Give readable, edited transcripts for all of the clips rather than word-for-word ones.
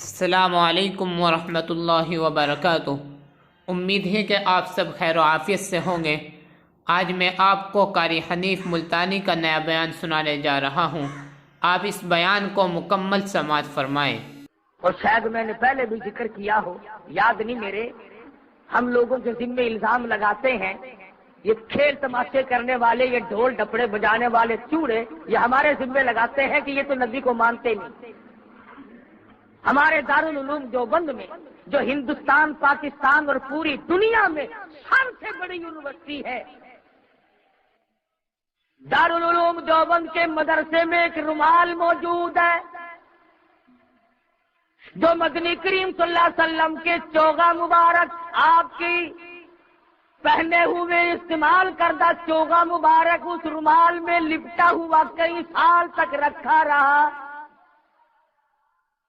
السلام علیکم ورحمۃ اللہ وبرکاتہ۔ امید ہے کہ آپ سب خیر و عافیت سے ہوں گے۔ آج میں آپ کو قاری حنیف ملتانی کا نیا بیان سنانے جا رہا ہوں۔ آپ اس بیان کو مکمل سماعت فرمائیں۔ اور شاید میں نے پہلے بھی ذکر کیا ہو، یاد نہیں میرے، ہم لوگوں کے ذمے الزام لگاتے ہیں یہ کھیل تماشے کرنے والے، یہ ڈھول ڈپڑے بجانے والے چوڑے، یہ ہمارے ذمے لگاتے ہیں کہ یہ تو نبی کو مانتے نہیں۔ ہمارے دارالعلوم دیوبند میں، جو ہندوستان، پاکستان اور پوری دنیا میں سب سے بڑی یونیورسٹی ہے، دارالعلوم دیوبند کے مدرسے میں ایک رومال موجود ہے جو مدنی کریم صلی اللہ علیہ وسلم کے چوغا مبارک، آپ کی پہنے ہوئے استعمال کردہ چوغا مبارک اس رومال میں لپٹا ہوا کئی سال تک رکھا رہا۔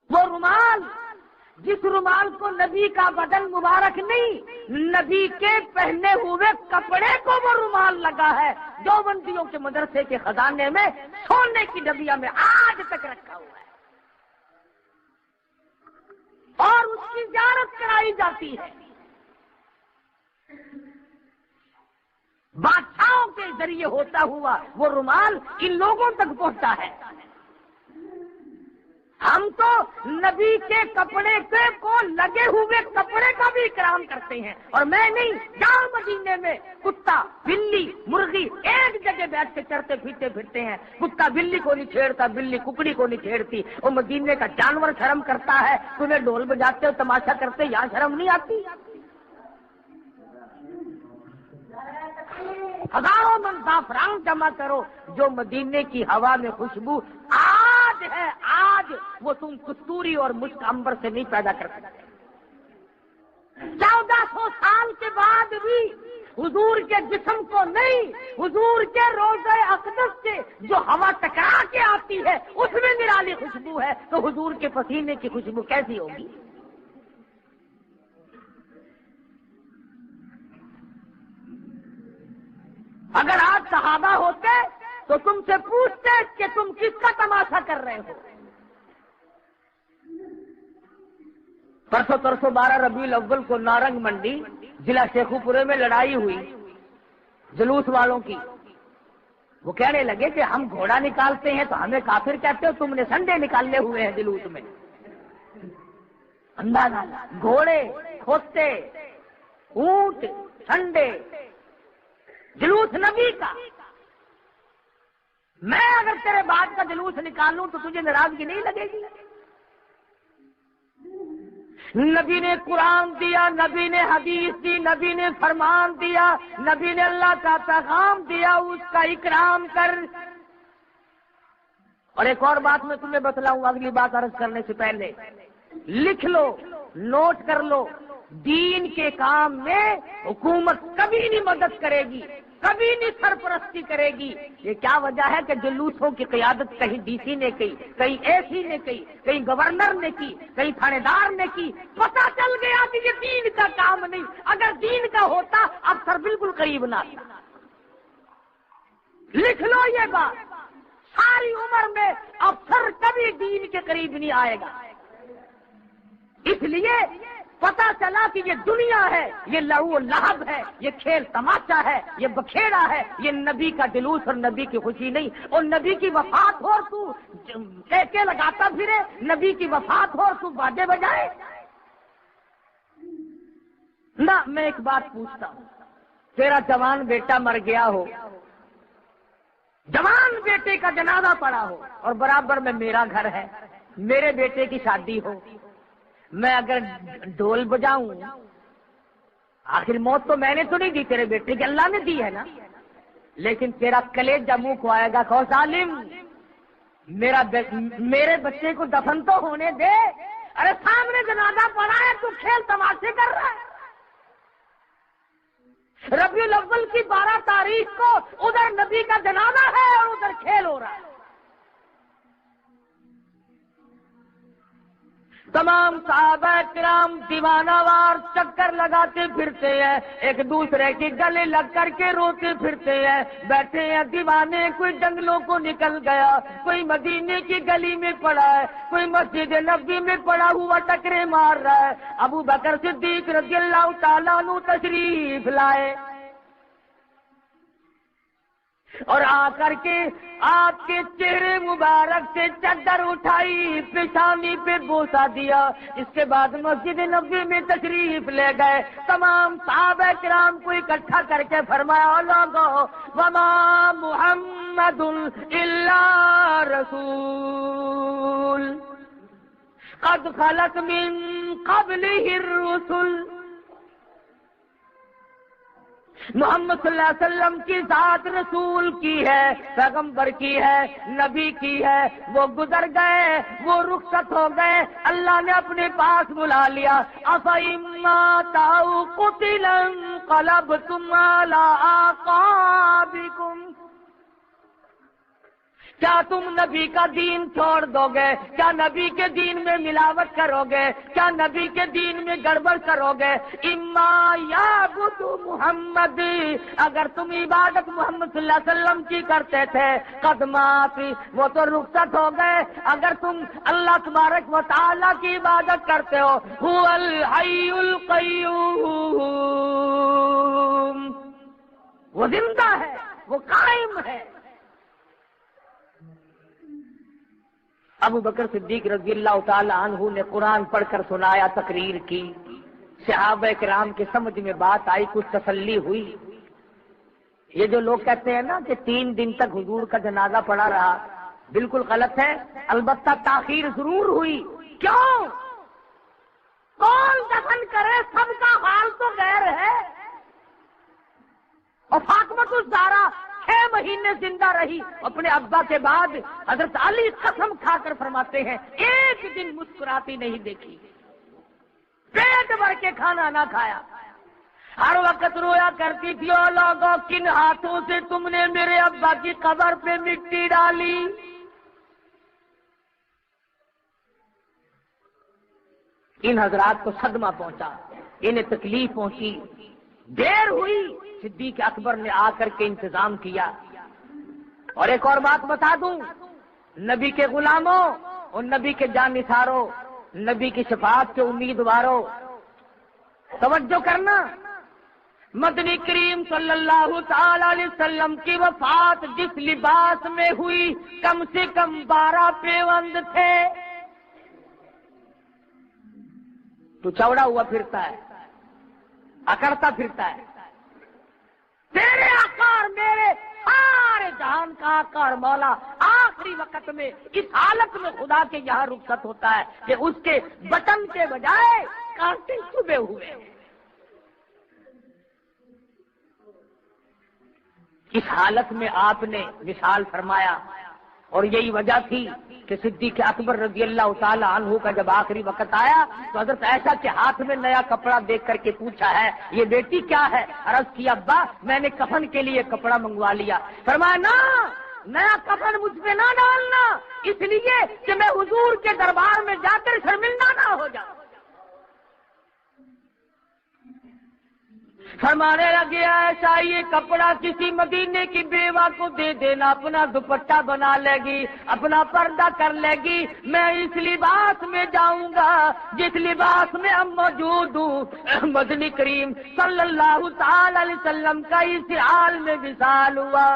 وہ رومال، جس رومال کو نبی کا بدن مبارک نہیں، نبی کے پہنے ہوئے کپڑے کو وہ رومال لگا ہے، دیوبندیوں کے مدرسے کے خزانے میں سونے کی ڈبیا میں آج تک رکھا ہوا ہے، اور اس کی زیارت کرائی جاتی ہے۔ بادشاہوں کے ذریعے ہوتا ہوا وہ رومال ان لوگوں تک پہنچا ہے۔ ہم تو نبی کے کپڑے کو لگے ہوئے کپڑے کا بھی اکرام کرتے ہیں، اور میں نہیں، جہاں مدینے میں کتا، بلی، مرغی ایک جگہ بیٹھ کے چرتے پھرتے ہیں، کتا بلی کو نہیں چھیڑتا، بلی ککڑی کو نہیں چھیڑتی، وہ مدینے کا جانور شرم کرتا ہے، تمہیں ڈھول بجاتے ہو، تماشا کرتے، یہاں شرم نہیں آتی؟ ہزاروں من زعفران جمع کرو، جو مدینے کی ہوا میں خوشبو آج ہے، آج وہ تم کستوری اور مشک عنبر سے نہیں پیدا کر سکتے۔ 1400 سال کے بعد بھی حضور کے جسم کو نہیں، حضور کے روضہ اقدس سے جو ہوا ٹکرا کے آتی ہے اس میں نرالی خوشبو ہے، تو حضور کے پسینے کی خوشبو کیسی ہوگی؟ اگر آج صحابہ ہوتے تو تم سے پوچھتے کہ تم کس کا تماشا کر رہے ہو۔ پرسوں 12 ربیع الاول کو نارنگ منڈی ضلع شیخو پورے میں لڑائی ہوئی جلوس والوں کی۔ وہ کہنے لگے کہ ہم گھوڑا نکالتے ہیں تو ہمیں کافر کہتے ہو، تم نے سنڈے نکالنے ہوئے ہیں جلوس میں۔ اندازہ، گھوڑے، کھوتے، اونٹ، سنڈے، جلوس نبی کا۔ میں اگر تیرے بعد کا جلوس نکالوں تو تجھے ناراضگی نہیں لگے گی؟ نبی نے قرآن دیا، نبی نے حدیث دی، نبی نے فرمان دیا، نبی نے اللہ کا پیغام دیا، اس کا اکرام کر۔ اور ایک اور بات میں تمہیں بتلاؤں اگلی بات عرض کرنے سے پہلے، لکھ لو، نوٹ کر لو، دین کے کام میں حکومت کبھی نہیں مدد کرے گی، کبھی نہیں سرپرستی کرے گی۔ یہ کیا وجہ ہے کہ جلوسوں کی قیادت کہیں ڈی سی نے کی، کہیں اے سی نے کی، کہیں گورنر نے کی، کہیں تھانے دار نے کی۔ پتہ چل گیا کہ یہ دین کا کام نہیں، اگر دین کا ہوتا افسر بالکل قریب نہ آتا۔ لکھ لو یہ بات، ساری عمر میں افسر کبھی دین کے قریب نہیں آئے گا۔ اس لیے پتا چلا کہ یہ دنیا ہے، یہ لہو و لہب ہے، یہ کھیل تماشا ہے، یہ بکھیڑا ہے، یہ نبی کا جلوس اور نبی کی خوشی نہیں۔ اور نبی کی وفات ہو اور تو ٹیکے لگاتا پھرے، نبی کی وفات ہو اور تو باجے بجائے نہ۔ میں ایک بات پوچھتا ہوں، تیرا جوان بیٹا مر گیا ہو، جوان بیٹے کا جنازہ پڑا ہو، اور برابر میں میرا گھر ہے، میرے بیٹے کی شادی ہو، میں اگر ڈھول بجاؤں، آخر موت تو میں نے تو نہیں دی، تیرے بیٹے کی اللہ نے دی ہے نا، لیکن تیرا کلیجہ منہ کو آئے گا، کہو ظالم میرے بچے کو دفن تو ہونے دے، ارے سامنے جنازہ پڑا ہے، تو کھیل تماشے کر رہا ہے۔ ربیع الاول کی 12 تاریخ کو ادھر نبی کا جنازہ ہے اور ادھر کھیل ہو رہا ہے۔ تمام صحابہ کرام دیوانہ وار چکر لگاتے پھرتے ہیں، ایک دوسرے کے گلے لگ کر کے روتے پھرتے ہیں، بیٹھے ہیں دیوانے، کوئی جنگلوں کو نکل گیا، کوئی مدینے کی گلی میں پڑا ہے، کوئی مسجد نبوی میں پڑا ہوا ٹکرے مار رہا ہے۔ ابو بکر صدیق رضی اللہ تعالیٰ عنہ تشریف لائے اور آ کر کے آپ کے چہرے مبارک سے چادر اٹھائی، پیشانی پہ بوسہ دیا، اس کے بعد مسجد نبوی میں تشریف لے گئے، تمام صحابہ کرام کو اکٹھا کر کے فرمایا، لوگو وما محمد الا رسول قد خلت من قبلہ الرسل، محمد صلی اللہ علیہ وسلم کی ذات رسول کی ہے، پیغمبر کی ہے، نبی کی ہے، وہ گزر گئے، وہ رخصت ہو گئے، اللہ نے اپنے پاس بلا لیا۔ أَفَإِمَّا تَأْوْ قُتِلًا انقلبتم عَلَىٰ أَعْقَابِكُمْ، کیا تم نبی کا دین چھوڑ دو گے؟ کیا نبی کے دین میں ملاوٹ کرو گے؟ کیا نبی کے دین میں گڑبڑ کرو گے؟ اما یعبد محمد، اگر تم عبادت محمد صلی اللہ علیہ وسلم کی کرتے تھے، قدمات وہ تو رخصت ہو گئے، اگر تم اللہ تبارک و تعالی کی عبادت کرتے ہو، هو الحی القیوم، وہ زندہ ہے، وہ قائم ہے۔ ابو بکر صدیق رضی اللہ تعالی عنہ نے قرآن پڑھ کر سنایا، تقریر کی، صحابہ کرام کے سمجھ میں بات آئی، کچھ تسلی ہوئی۔ یہ جو لوگ کہتے ہیں نا کہ 3 دن تک حضور کا جنازہ پڑا رہا، بالکل غلط ہے، البتہ تاخیر ضرور ہوئی۔ کیوں؟ کون دفن کرے، سب کا حال تو غیر ہے۔ اور فاطمہ الزہرا 6 مہینے زندہ رہی، اپنے ابا کے بعد حضرت علی قسم کھا کر فرماتے ہیں ایک دن مسکراتی نہیں دیکھی، پیٹ بھر کے کھانا نہ کھایا، ہر وقت رویا کرتی تھی، او لوگوں کن ہاتھوں سے تم نے میرے ابا کی قبر پہ مٹی ڈالی۔ ان حضرات کو صدمہ پہنچا، انہیں تکلیف پہنچی، دیر ہوئی، صدیق اکبر نے آ کر کے انتظام کیا۔ اور ایک اور بات بتا دوں، نبی کے غلاموں اور نبی کے جانثاروں، نبی کی شفاعت کے امیدواروں، توجہ کرنا، مدنی کریم صلی اللہ تعالی علیہ وسلم کی وفات جس لباس میں ہوئی، کم سے کم 12 پیوند تھے۔ تو چوڑا ہوا پھرتا ہے، اکڑتا پھرتا ہے، تیرے آقا اور میرے سارے جہان کا آقا اور مولا آخری وقت میں اس حالت میں خدا کے یہاں رخصت ہوتا ہے کہ اس کے بٹن کے بجائے کانٹے چبھے ہوئے۔ اس حالت میں آپ نے وصال فرمایا، اور یہی وجہ تھی کہ صدیق اکبر رضی اللہ تعالی عنہ کا جب آخری وقت آیا تو حضرت عائشہ کے ہاتھ میں نیا کپڑا دیکھ کر کے پوچھا ہے یہ بیٹی کیا ہے؟ عرض کیا ابا میں نے کفن کے لیے کپڑا منگوا لیا۔ فرمایا نا، نیا کفن مجھ پہ نہ ڈالنا، اس لیے کہ میں حضور کے دربار میں جا کر شرمندہ نہ ہو جاؤں۔ فرمانے لگے ایسا یہ کپڑا کسی مدینے کی بیوہ کو دے دینا، اپنا دوپٹہ بنا لے گی، اپنا پردہ کر لے گی، میں اس لباس میں جاؤں گا جس لباس میں اب موجود ہوں۔ مدنی کریم صلی اللہ تعالی علیہ وسلم کا اس حال میں وصال ہوا۔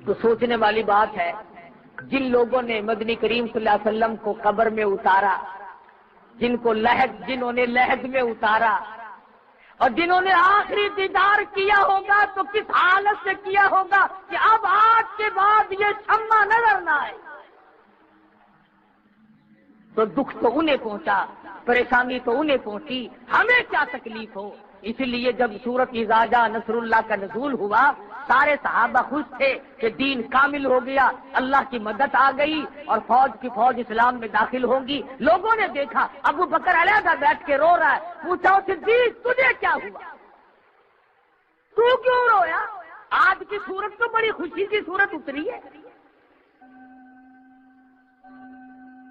تو سوچنے والی بات ہے، جن لوگوں نے مدنی کریم صلی اللہ علیہ وسلم کو قبر میں اتارا، جنہوں نے لحد میں اتارا، اور جنہوں نے آخری دیدار کیا ہوگا تو کس حالت سے کیا ہوگا کہ اب آج کے بعد یہ شمع نظر نہ آئے، تو دکھ تو انہیں پہنچا، پریشانی تو انہیں پہنچی، ہمیں کیا تکلیف ہو۔ اسی لیے جب سورت اذا جاء نصر اللہ کا نزول ہوا، سارے صحابہ خوش تھے کہ دین کامل ہو گیا، اللہ کی مدد آ گئی اور فوج کی فوج اسلام میں داخل ہوگی۔ لوگوں نے دیکھا ابو بکر علیحدہ بیٹھ کے رو رہا ہے، پوچھا صدیق تجھے کیا ہوا، تو کیوں رویا؟ آج کی صورت تو بڑی خوشی کی صورت اتری ہے۔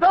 2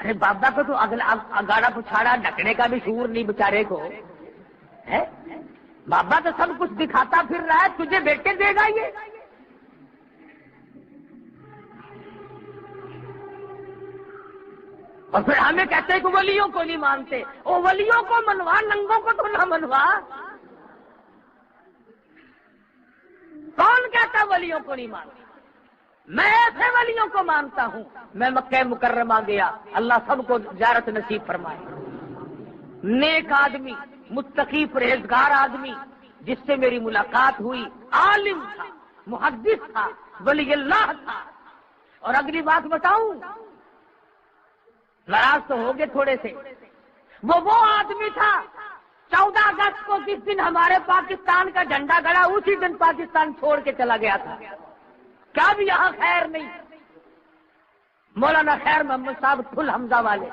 ارے بابا کو تو اگاڑا پچھاڑا ڈھکنے کا بھی شعور نہیں بیچارے کو ہے. بابا تو سب کچھ دکھاتا پھر رہا ہے، تجھے بیٹے دے گا یہ. اور پھر ہمیں کہتے ہیں کہ ولیوں کو نہیں مانتے. او ولیوں کو منوا، ننگوں کو تو نہ منوا. کون کہتا ولیوں کو نہیں مانتا؟ میں ایسے ولیوں کو مانتا ہوں. میں مکہ مکرمہ گیا، اللہ سب کو زیارت نصیب فرمائے. نیک آدمی، متقی پرہیزگار آدمی جس سے میری ملاقات ہوئی، عالم تھا، محدث تھا، ولی اللہ تھا. اور اگلی بات بتاؤں، ناراض تو ہوگے تھوڑے سے، وہ آدمی تھا 14 اگست کو جس دن ہمارے پاکستان کا جھنڈا گڑا، اسی دن پاکستان چھوڑ کے چلا گیا تھا. کیا بھی یہاں خیر نہیں. مولانا خیر محمد صاحب فل حمزہ والے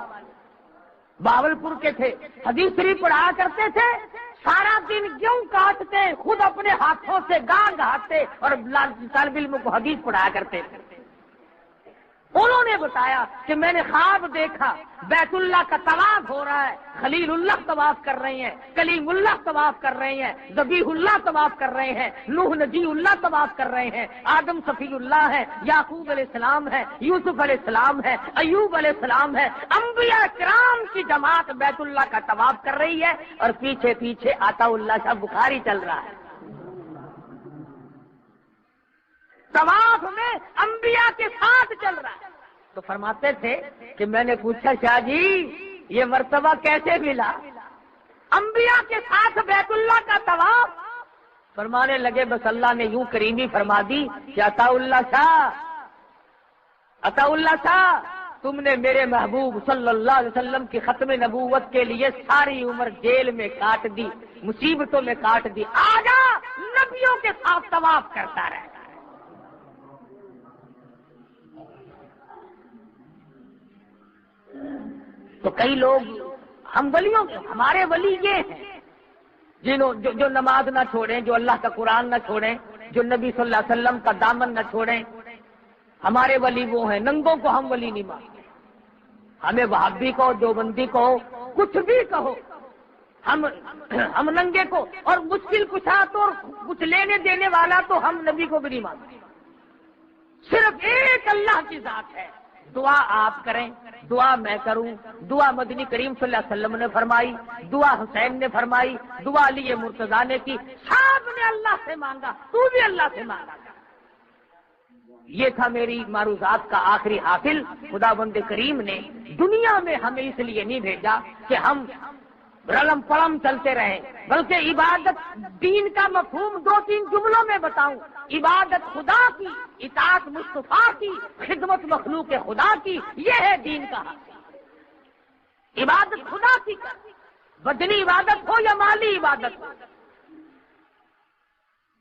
باولپور کے تھے، حدیث شریف پڑھایا کرتے تھے. سارا دن گیہوں کاٹتے، خود اپنے ہاتھوں سے گاہ گہاتے اور طالب علموں کو حدیث پڑھایا کرتے تھے. انہوں نے بتایا کہ میں نے خواب دیکھا بیت اللہ کا طواف ہو رہا ہے، خلیل اللہ طواف کر رہے ہیں، کلیم اللہ طواف کر رہے ہیں، ذبیح اللہ طواف کر رہے ہیں، نوح نجی اللہ طواف کر رہے ہیں، آدم صفی اللہ ہے، یعقوب علیہ السلام ہے، یوسف علیہ السلام ہے، ایوب علیہ السلام ہے. انبیاء کرام کی جماعت بیت اللہ کا طواف کر رہی ہے اور پیچھے پیچھے عطا اللہ شاہ بخاری چل رہا ہے. طواف میں انبیاء کے ساتھ چل رہا ہے. تو فرماتے تھے کہ میں نے پوچھا شاہ جی یہ مرتبہ کیسے ملا، انبیاء کے ساتھ بیت اللہ کا طواف؟ فرمانے لگے بس اللہ نے یوں کریمی فرما دی کہ عطا اللہ شاہ تم نے میرے محبوب صلی اللہ علیہ وسلم کی ختم نبوت کے لیے ساری عمر جیل میں کاٹ دی، مصیبتوں میں کاٹ دی، آجا نبیوں کے ساتھ طواف کرتا رہے. تو کئی لوگ ہم ولیوں ہمارے ولی یہ ہیں جو نماز نہ چھوڑیں، جو اللہ کا قرآن نہ چھوڑیں، جو نبی صلی اللہ علیہ وسلم کا دامن نہ چھوڑیں. ہمارے ولی وہ ہیں. ننگوں کو ہم ولی نہیں مانتے. ہمیں وہابی کو، دیوبندی کو، کچھ بھی کہو، ہم ننگے کو اور مشکل کشا تو اور کچھ لینے دینے والا تو ہم نبی کو بھی نہیں مانتے. صرف ایک اللہ کی ذات ہے. دعا آپ کریں، دعا میں کروں، دعا مدنی کریم صلی اللہ علیہ وسلم نے فرمائی، دعا حسین نے فرمائی، دعا علی مرتضیٰ نے کی، سب نے اللہ سے مانگا، تو بھی اللہ سے مانگا. یہ تھا میری معروضات کا آخری حاصل. خدا بند کریم نے دنیا میں ہمیں اس لیے نہیں بھیجا کہ ہم رلم پلم چلتے رہیں، بلکہ عبادت، دین کا مفہوم 2-3 جملوں میں بتاؤں. عبادت خدا کی، اطاعت مصطفیٰ کی، خدمت مخلوق خدا کی، یہ ہے دین کا حق. عبادت خدا کی کر، بدنی عبادت ہو یا مالی عبادت ہو،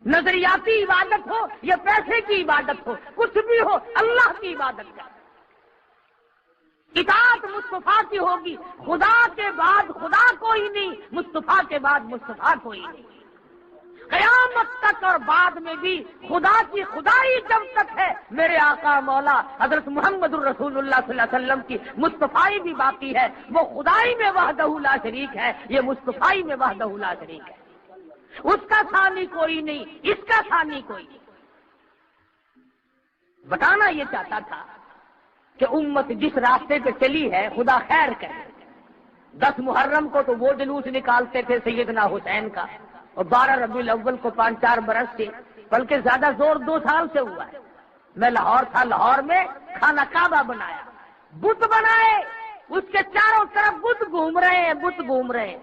نظریاتی عبادت ہو یا پیسے کی عبادت ہو، کچھ بھی ہو، اللہ کی عبادت کر. اطاعت مصطفیٰ کی ہوگی. خدا کے بعد خدا کوئی نہیں، مصطفیٰ کے بعد مصطفیٰ کوئی نہیں. قیامت تک اور بعد میں بھی خدا کی خدائی جب تک ہے، میرے آقا مولا حضرت محمد الرسول اللہ صلی اللہ علیہ وسلم کی مصطفائی بھی باقی ہے. وہ خدائی میں وحدہ لا شریک ہے، یہ مصطفائی میں وحدہ لا شریک ہے. اس کا ثانی کوئی نہیں، اس کا ثانی کوئی نہیں. بتانا یہ چاہتا تھا کہ امت جس راستے پہ چلی ہے خدا خیر کرے. 10 محرم کو تو وہ جلوس نکالتے تھے سیدنا حسین کا، اور 12 ربیع الاول کو 5-4 برس سے، بلکہ زیادہ زور 2 سال سے ہوا ہے. میں لاہور تھا، لاہور میں خانہ کعبہ بنایا، بت بنائے، اس کے چاروں طرف بت گھوم رہے ہیں، بت گھوم رہے ہیں.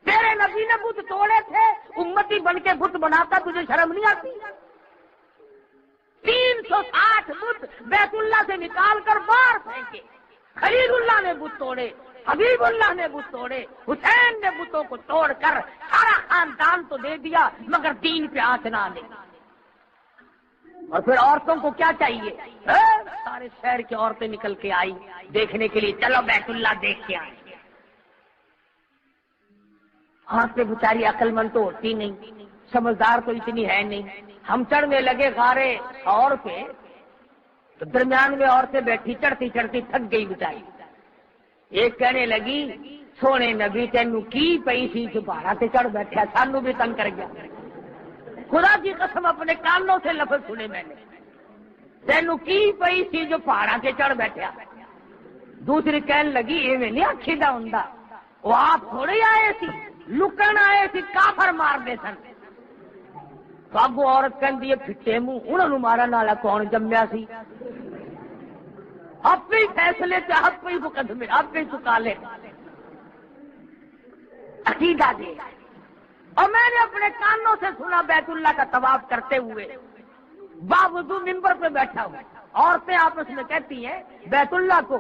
تیرے نبی نے بت توڑے تھے، امتی بن کے بت بناتا، تجھے شرم نہیں آتی؟ 360 بت بیت اللہ سے نکال کر باہر پھینکے. خلیل اللہ نے بت توڑے، حبیب اللہ نے بت توڑے، حسین نے بتوں کو توڑ کر سارا خاندان تو دے دیا، مگر دین پہ آنچ نہ لے. اور پھر عورتوں کو کیا چاہیے؟ سارے شہر کی عورتیں نکل کے آئی دیکھنے کے لیے، چلو بیت اللہ دیکھ کے آئیں. عورتیں بیچاری عقل مند تو ہوتی نہیں، سمجھدار تو اتنی ہے نہیں. ہم چڑھنے لگے غارے اور پہ تو درمیان میں عورتیں بیٹھی چڑھتی چڑھتی تھک گئی بچاری. ایک کہنے لگی سونے نبی تینوں کی پئی سی جو پہاڑا تے چڑھ بیٹھا سانو بھی تنگ کر گیا. خدا کی قسم اپنے کانوں سے لفظ سنے میں نے, تینوں کی پئی سی جو پہاڑا تے چڑھ بیٹھا. دوسری کہنے لگی ایویں نہیں آکھیدا ہوندا, وہ آپ تھوڑے آئے سی لکن آئے سی کافر مار دے سن. باگو عورت کہندی ہے پھٹے منہ انہاں نوں مارن والا کون جمیا سی, آپ ہی فیصلے سے آپ ہی مقدمے آپ ہی چکا لے. عقیدہ دے. اور میں نے اپنے کانوں سے سنا بیت اللہ کا طواف کرتے ہوئے باوضو ممبر پہ بیٹھا ہوں, عورتیں آپس میں کہتی ہیں بیت اللہ کو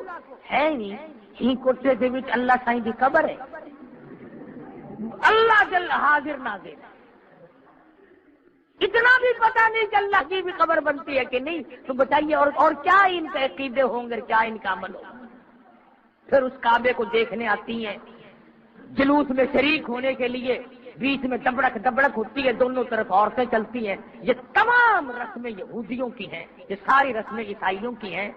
ہے نہیں ہی کوٹے کے وچ اللہ سائیں کی قبر ہے, اللہ جل حاضر ناظر. اتنا بھی پتہ نہیں کہ اللہ کی بھی قبر بنتی ہے کہ نہیں, تو بتائیے اور کیا ان کے عقیدے ہوں گے, کیا ان کا عمل ہوگا. پھر اس کعبے کو دیکھنے آتی ہیں جلوس میں شریک ہونے کے لیے, بیچ میں دبڑک دبڑک ہوتی ہے, دونوں طرف عورتیں چلتی ہیں. یہ تمام رسمیں یہودیوں کی ہیں, یہ ساری رسمیں عیسائیوں کی ہیں.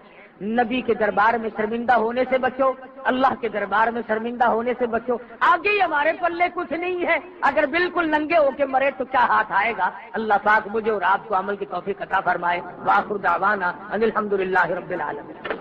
نبی کے دربار میں شرمندہ ہونے سے بچو, اللہ کے دربار میں شرمندہ ہونے سے بچو. آگے ہی ہمارے پلے کچھ نہیں ہے, اگر بالکل ننگے ہو کے مرے تو کیا ہاتھ آئے گا. اللہ پاک مجھے اور آپ کو عمل کی توفیق عطا فرمائے. وآخر دعوانا ان الحمدللہ رب العالمین.